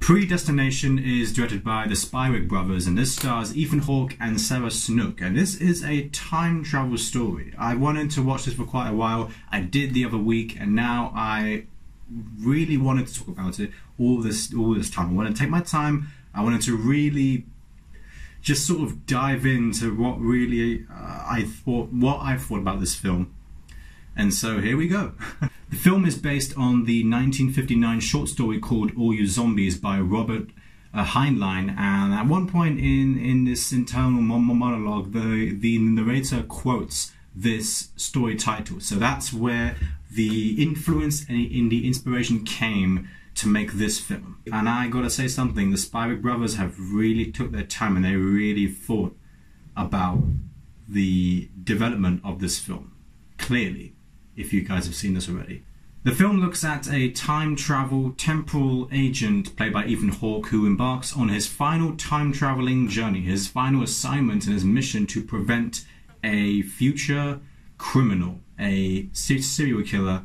Predestination is directed by the Spierig Brothers, and this stars Ethan Hawke and Snook, and this is a time travel story. I wanted to watch this for quite a while. I did the other week, and now I really wanted to talk about it all this time. I wanted to take my time. I wanted to really just sort of dive into what really I thought about this film. And so here we go. The film is based on the 1959 short story called All You Zombies by Robert Heinlein, and at one point in this internal monologue, the narrator quotes this story title. So that's where the influence and the inspiration came to make this film. And I gotta say something, the Spierig Brothers have really took their time and they really thought about the development of this film. Clearly, if you guys have seen this already. The film looks at a time travel temporal agent played by Ethan Hawke who embarks on his final time traveling journey, his final assignment and his mission to prevent a future criminal, a serial killer,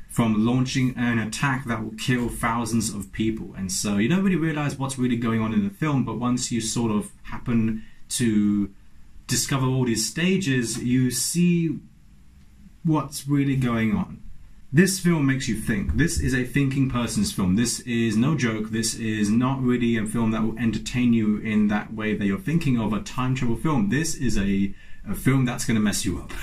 from launching an attack that will kill thousands of people. And so you don't really realize what's really going on in the film, but once you sort of happen to discover all these stages, you see what's really going on. This film makes you think. This is a thinking person's film. This is no joke. This is not really a film that will entertain you in that way that you're thinking of a time travel film. This is a film that's going to mess you up.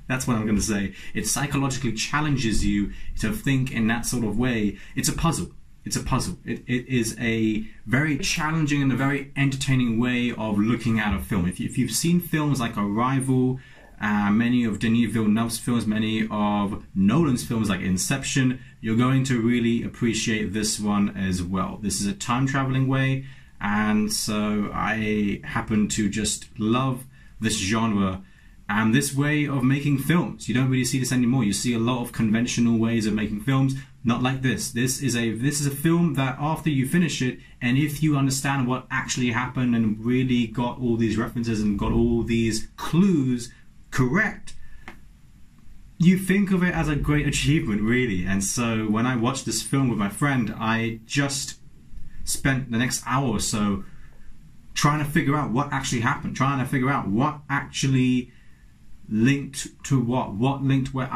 That's what I'm going to say. It psychologically challenges you to think in that sort of way. It's a puzzle. It's a puzzle. It is a very challenging and a very entertaining way of looking at a film. If you've seen films like Arrival, many of Denis Villeneuve's films, many of Nolan's films like Inception, you're going to really appreciate this one as well. This is a time traveling way, and so I happen to just love this genre and this way of making films. You don't really see this anymore. You see a lot of conventional ways of making films, not like this. This is a film that after you finish it, and if you understand what actually happened and really got all these references and got all these clues correct, you think of it as a great achievement, really. And so when I watched this film with my friend, I just spent the next hour or so trying to figure out what actually happened, trying to figure out what actually linked to what linked where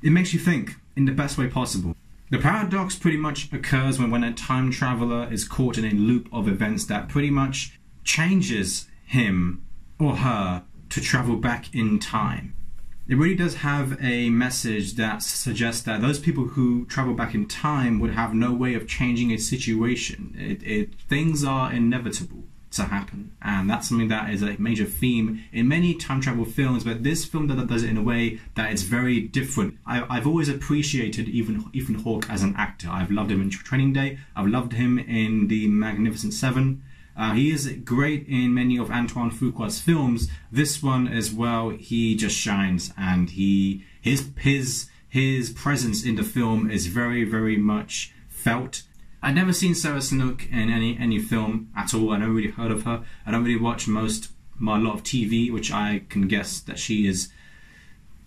it makes you think in the best way possible. The paradox pretty much occurs when a time traveler is caught in a loop of events that pretty much changes him or her to travel back in time. It really does have a message that suggests that those people who travel back in time would have no way of changing a situation. Things are inevitable to happen, and that's something that is a major theme in many time travel films, but this film does it in a way that is very different. I've always appreciated Ethan Hawke as an actor. I've loved him in Training Day, I've loved him in The Magnificent Seven. He is great in many of Antoine Fuqua's films. This one as well, he just shines, and his presence in the film is very, very much felt. I'd never seen Sarah Snook in any film at all. I never really heard of her. I don't really watch a lot of TV, which I can guess that she is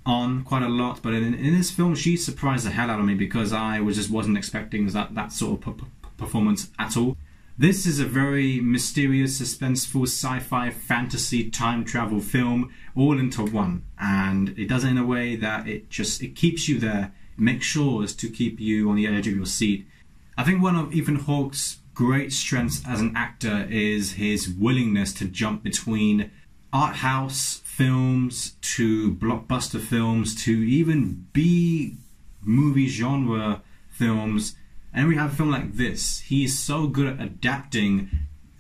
on quite a lot. But in this film, she surprised the hell out of me because I just wasn't expecting that sort of performance at all. This is a very mysterious, suspenseful, sci-fi, fantasy, time travel film all into one, and it does it in a way that it keeps you there. It makes sure to keep you on the edge of your seat. I think one of Ethan Hawke's great strengths as an actor is his willingness to jump between art house films to blockbuster films to even B-movie genre films. And we have a film like this. He's so good at adapting,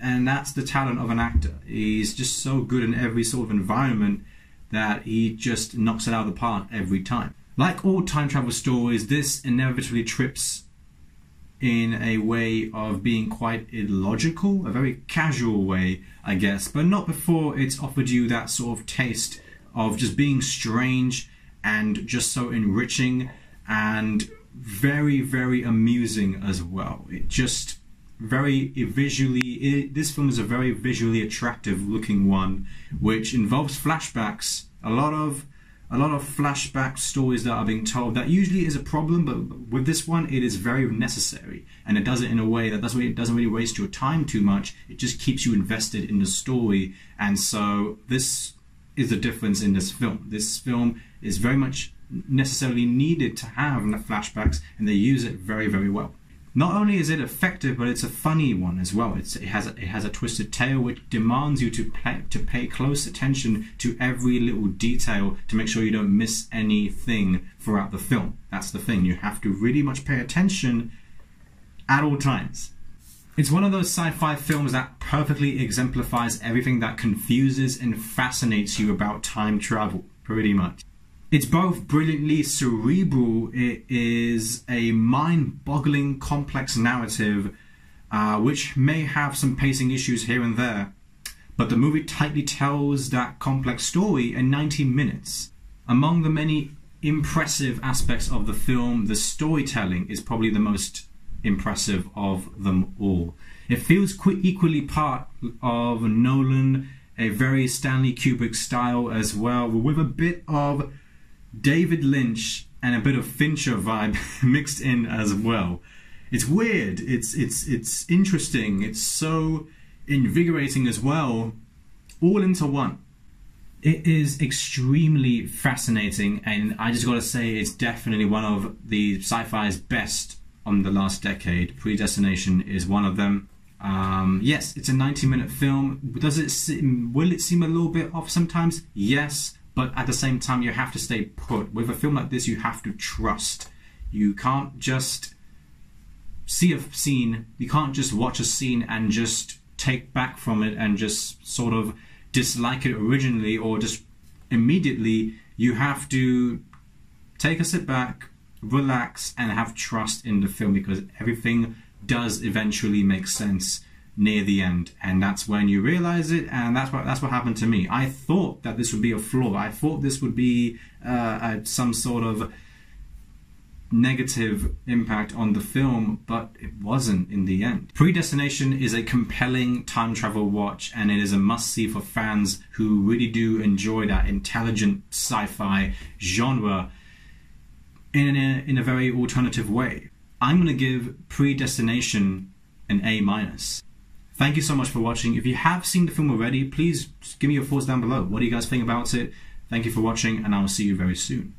and that's the talent of an actor. He's just so good in every sort of environment that he just knocks it out of the park every time. Like all time travel stories, this inevitably trips in a way of being quite illogical, a very casual way, I guess, but not before it's offered you that sort of taste of just being strange and just so enriching and very, very amusing as well. This film is a very visually attractive looking one, which involves flashbacks, a lot a lot of flashback stories that are being told. That usually is a problem, but with this one, it is very necessary, and it does it in a way that doesn't really waste your time too much. It just keeps you invested in the story, and so this is the difference in this film. This film is very much necessarily needed to have in the flashbacks, and they use it very, very well. Not only is it effective, but it's a funny one as well. It has a twisted tale which demands you to pay close attention to every little detail to make sure you don't miss anything throughout the film. That's the thing. You have to really much pay attention at all times. It's one of those sci-fi films that perfectly exemplifies everything that confuses and fascinates you about time travel, pretty much. It's both brilliantly cerebral, it is a mind-boggling complex narrative which may have some pacing issues here and there, but the movie tightly tells that complex story in 90 minutes. Among the many impressive aspects of the film, the storytelling is probably the most impressive of them all. It feels equally part of Nolan, a very Stanley Kubrick style as well, with a bit of David Lynch and a bit of Fincher vibe mixed in as well. It's weird, it's interesting, it's so invigorating as well, all into one. It is extremely fascinating, and I just gotta say it's definitely one of the sci-fi's best on the last decade. Predestination is one of them. Yes, it's a 90-minute film. Will it seem a little bit off sometimes? Yes. But at the same time, you have to stay put. With a film like this, you have to trust. You can't just see a scene, you can't just watch a scene and just take back from it and just sort of dislike it originally or just immediately. You have to take a sit back, relax, and have trust in the film, because everything does eventually make sense near the end, and that's when you realize it, and that's what happened to me. I thought that this would be a flaw. I thought this would be some sort of negative impact on the film, but it wasn't in the end. Predestination is a compelling time travel watch, and it is a must-see for fans who really do enjoy that intelligent sci-fi genre in a very alternative way. I'm going to give Predestination an A-. Thank you so much for watching. If you have seen the film already, please give me your thoughts down below. What do you guys think about it? Thank you for watching, and I will see you very soon.